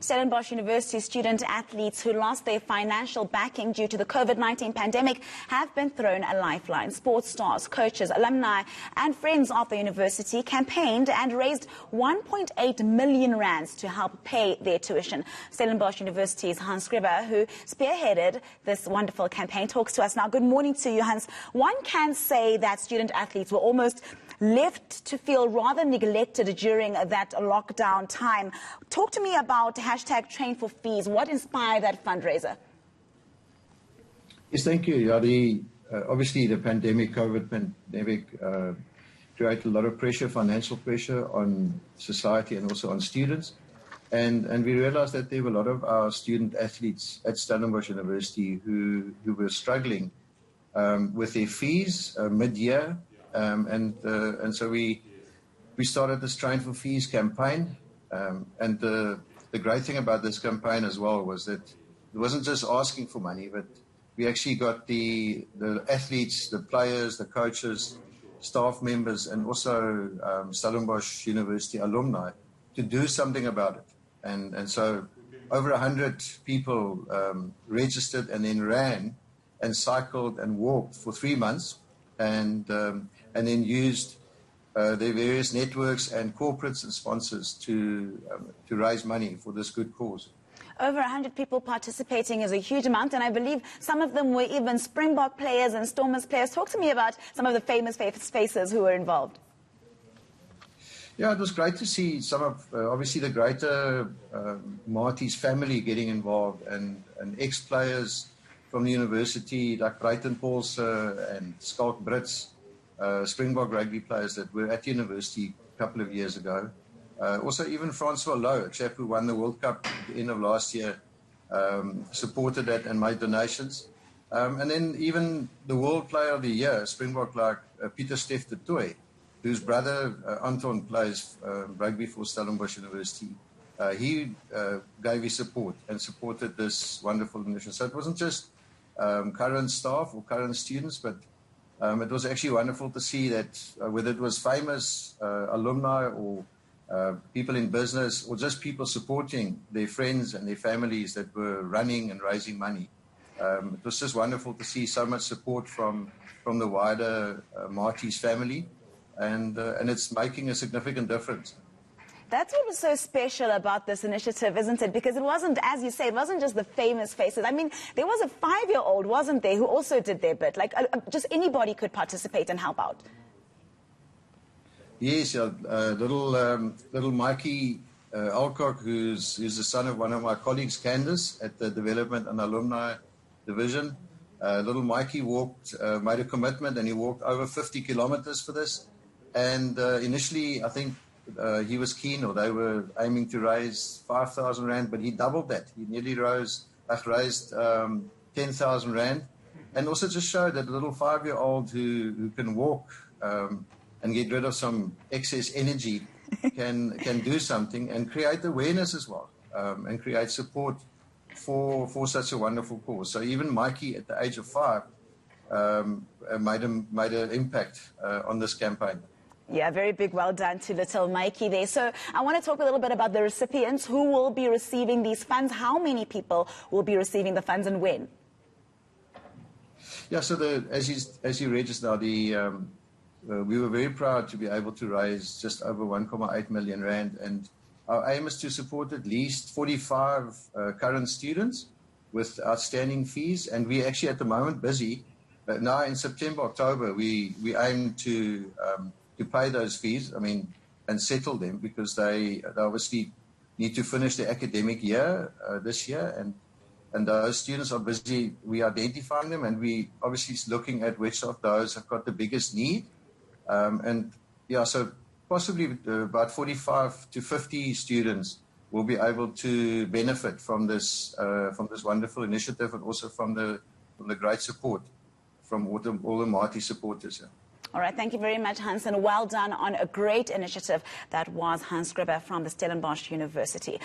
Stellenbosch University student athletes who lost their financial backing due to the COVID-19 pandemic have been thrown a lifeline. Sports stars, coaches, alumni and friends of the university campaigned and raised 1.8 million rands to help pay their tuition. Stellenbosch University's Scriba, who spearheaded this wonderful campaign, talks to us now. Good morning to you, Hans. One can say that student athletes were almost left to feel rather neglected during that lockdown time. Talk to me about #Train4Fees. What inspired that fundraiser? Yes, thank you. Yeah, obviously the COVID pandemic, created a lot of pressure, financial pressure on society and also on students. And we realized that there were a lot of our student athletes at Stellenbosch University who were struggling with their fees mid-year. And so we started this Train4Fees campaign. And the great thing about this campaign as well was that it wasn't just asking for money, but we actually got the athletes, the players, the coaches, staff members, and also Stellenbosch University alumni to do something about it. And so over 100 people registered and then ran and cycled and walked for 3 months, and then used their various networks and corporates and sponsors to raise money for this good cause. Over 100 people participating is a huge amount, and I believe some of them were even Springbok players and Stormers players. Talk to me about some of the famous faces who were involved. Yeah, it was great to see some of, obviously, the greater Marty's family getting involved, and ex-players from the university like Brighton Paulse and Skalk Brits, Springbok rugby players that were at the university a couple of years ago. Also, even Francois Lowe, a chap who won the World Cup at the end of last year, supported that and made donations. And then even the World Player of the Year, Springbok like Peter Steff de Tooy, whose brother Anton plays rugby for Stellenbosch University. He gave his support and supported this wonderful initiative. So it wasn't just current staff or current students, but it was actually wonderful to see that whether it was famous alumni or people in business or just people supporting their friends and their families that were running and raising money. It was just wonderful to see so much support from the wider Marty's family, and it's making a significant difference. That's what was so special about this initiative, isn't it? Because it wasn't, as you say, it wasn't just the famous faces. I mean, there was a 5-year-old, wasn't there, who also did their bit. Like, just anybody could participate and help out. Yes, little Mikey Alcock, who's the son of one of my colleagues, Candace, at the Development and Alumni Division. Little Mikey made a commitment, and he walked over 50 kilometers for this. And initially, I think he was keen, or they were aiming to raise 5,000 rand, but he doubled that. He nearly raised 10,000 rand, and also just showed that a little 5-year-old who can walk and get rid of some excess energy can do something and create awareness as well, and create support for such a wonderful cause. So even Mikey, at the age of 5, made an impact on this campaign. Yeah, very big well done to little Mikey there. So I want to talk a little bit about the recipients who will be receiving these funds. How many people will be receiving the funds and when? Yeah, so as you read just now, we were very proud to be able to raise just over 1.8 million rand, and our aim is to support at least 45 current students with outstanding fees, and we're actually at the moment busy. Now in September, October, we aim to pay those fees, and settle them, because they obviously need to finish their academic year this year, and those students are busy. We identifying them, and we obviously looking at which of those have got the biggest need. And yeah, so possibly about 45 to 50 students will be able to benefit from this wonderful initiative, and also from the great support from all the Marty supporters. Yeah. All right, thank you very much, Hans, and well done on a great initiative that was Scriba from the Stellenbosch University.